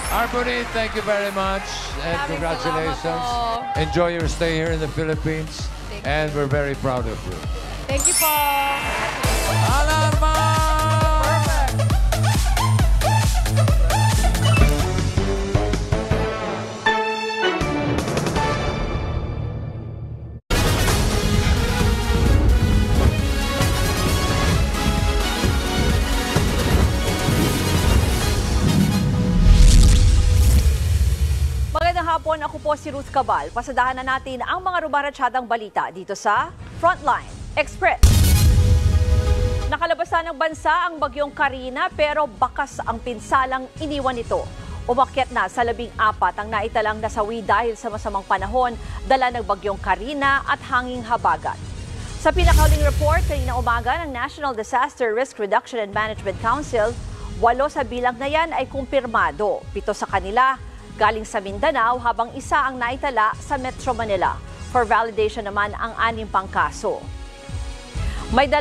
Harmony, thank you very much. And Maraming congratulations. salamat po. Enjoy your stay here in the Philippines. Thank And we're very proud of you. Thank you po. Alarma! Magandang hapon, ako po si Ruth Cabal. Pasadahan na natin ang mga rumaratsyadang balita dito sa Frontline Express. Nakalabasan ng bansa ang bagyong Karina pero bakas ang pinsalang iniwan nito. Umakyat na sa 14 ang naitalang nasawi dahil sa masamang panahon, dala ng bagyong Karina at hanging habagat. Sa pinakahuling report kanina umaga ng National Disaster Risk Reduction and Management Council, 8 sa bilang na yan ay kumpirmado. 7 sa kanila galing sa Mindanao habang isa ang naitala sa Metro Manila. For validation naman ang 6 pang kaso. May 2